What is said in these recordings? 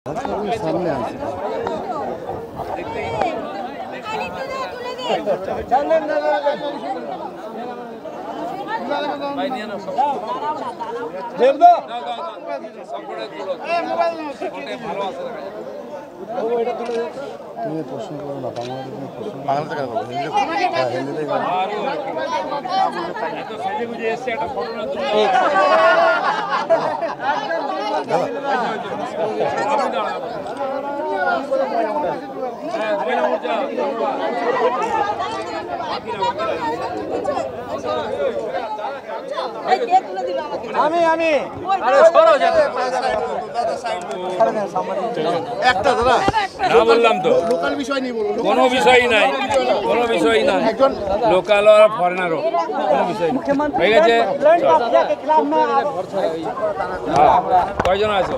সামনে আছে তুমি প্রশ্ন করো না বাংলাতে কেন করবো হিন্দিতে আমি আরে সরো যেতে একটা দাদা না বললাম তো লোকাল বিষয় নিয়ে বলুন কোনো বিষয়ই নাই একজন লোকাল আর ফরেনারও কোনো বিষয় নেই হয়ে গেছে কয়জন আছো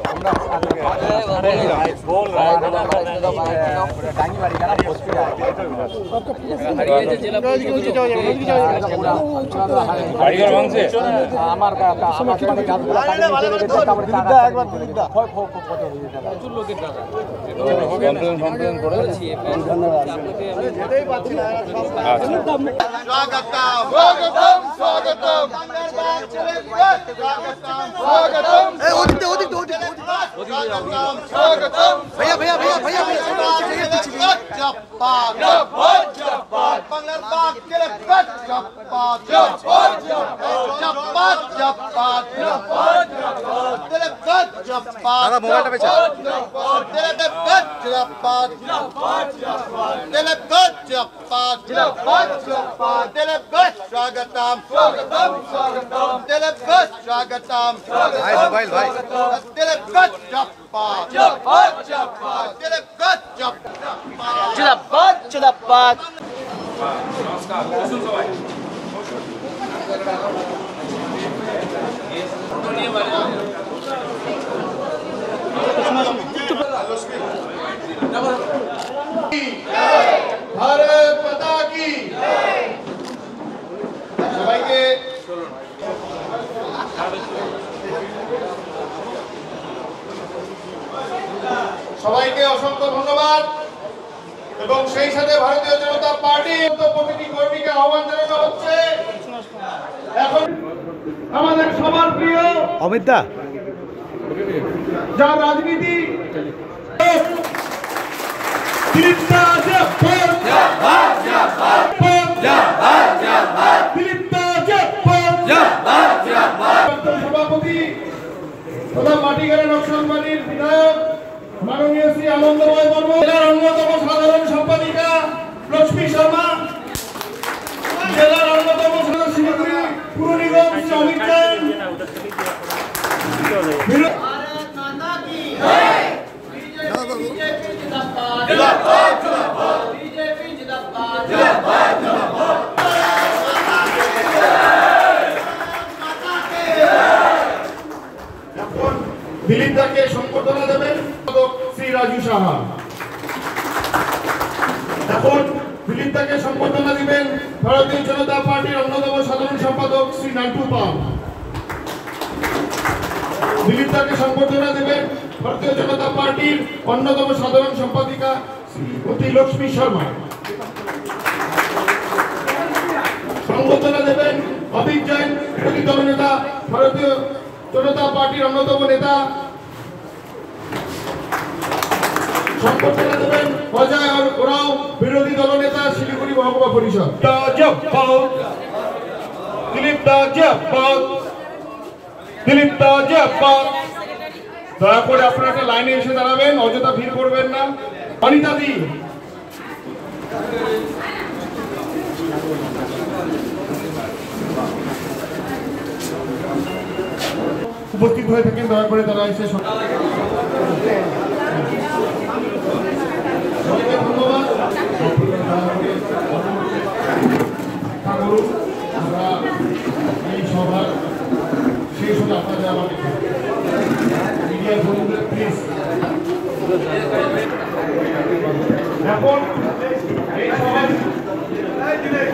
বাড়িঘর ভাঙছে আমার भैया भैया भैया भैया নমস্কার বসুন সবাই भारत माता की সবাইকে অসংখ্য ধন্যবাদ এবং সেই সাথে ভারতীয় জনতা পার্টি প্রতিটি কর্মীকে আহ্বান জানানো হচ্ছে এখন আমাদের সবার প্রিয় অমিত দা যার রাজনীতি সভাপতি তথা মাটিগাড়া নকশালবাড়ির বিধায়ক মাননীয় শ্রী আনন্দময় বর্ম, জেলার অন্যতম সাধারণ সম্পাদিকা লক্ষ্মী শর্মা, জেলার অন্যতম শিলিগুড়ি পুর নিগম শ্রী অমিত জৈন, দিলীপ দাকে সম্বর্ধনা দেবেন শ্রী রাজু সাহা। এখন দিলীপ দাকে সম্বর্ধনা দিবেন ভারতীয় জনতা পার্টির অন্যতম সাধারণ সম্পাদক শ্রী নান্টু পাল। দিলীপ দাকে সম্বর্ধনা দেবেন ভারতীয় জনতা পার্টির অন্যতম সাধারণ সম্পাদিকা শ্রীমতী লক্ষ্মী শর্মা। সম্বর্ধনা দেবেন অমিত জৈন, বিরোধী দলনেতা, ভারতীয় জনতা পার্টির অন্যতম নেতা। সম্বর্ধনা দেবেন অজয় ওরাও, বিরোধী দলনেতা, শিলিগুড়ি মহকুমা পরিষদ। দিলীপ দা জিয়াবাদ, দিলীপ দা জিয়াবাদ। দয়া করে আপনারা একটা লাইনে এসে দাঁড়াবেন, অযথা ভিড় করবেন না। অনিতা দি, উপস্থিত হয়ে থাকেন, দয়া করে তারা এসে ধন্যবাদ। আমরা এই সভার শেষ হলে আপনাদের আমাকে মিডিয়ার বন্ধুদের প্লিজ এখন এই সভায়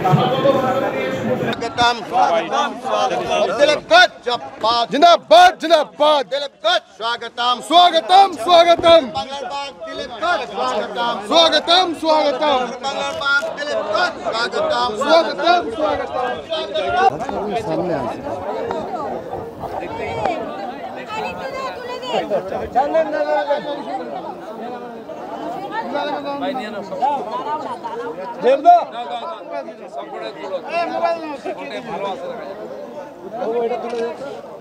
স্বাগত ভাষণ দিয়ে जिंदाबाद जिंदाबाद स्वागतम स्वागतम स्वागतम स्वागतम स्वागतम स्वागतम स्वागतम स्वागतम स्वागतम सामने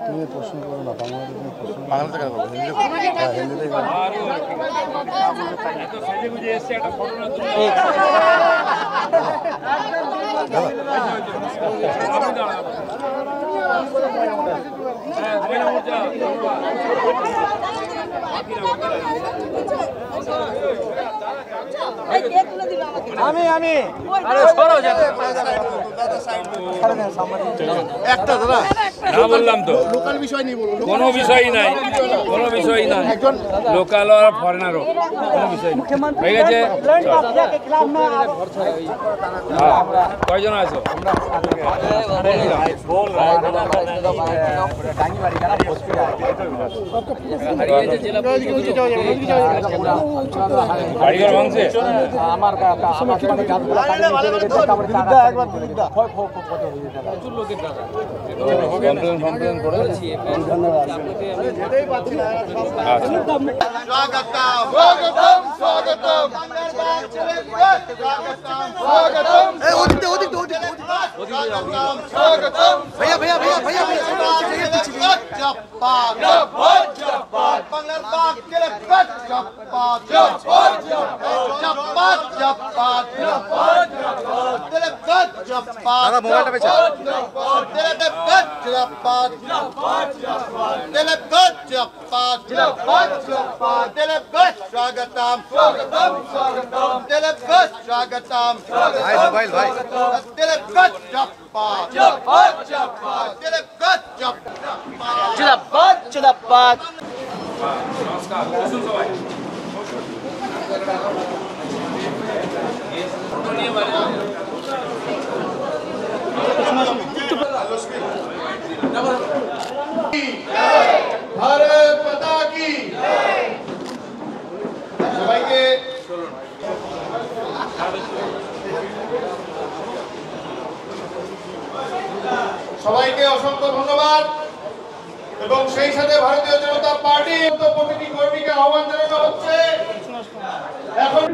তুমি প্রশ্ন করো না বাংলাতে কেন করবো হিন্দিতে আমি একটা দাদা না বললাম তো লোকাল বিষয় নিয়ে বলুন কোনো বিষয়ই নাই কোনো বিষয়ই নাই লোকাল আর ফরেনারও কোনো বিষয় নেই হয়ে গেছে হ্যাঁ কয়জন আছো বাড়িঘর ভাঙছে কমপ্লেন করেছি स्वागतम स्वागतम स्वागतम स्वागतम भैया भैया भैया भैया दादा मोबाइल पे स्वागतम स्वागतम स्वागतम भाई मोबाइल भाई जिंदाबाद নমস্কার বসুন সবাই भारत माता की সবাইকে সবাইকে অসংখ্য ধন্যবাদ এবং সেই সাথে ভারতীয় জনতা পার্টি প্রতিটি কর্মীকে আহ্বান জানানো হচ্ছে এখন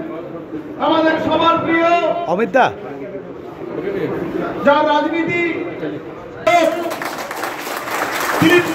আমাদের সবার প্রিয় অমিত দা যার রাজনীতি জিন্দাবাদ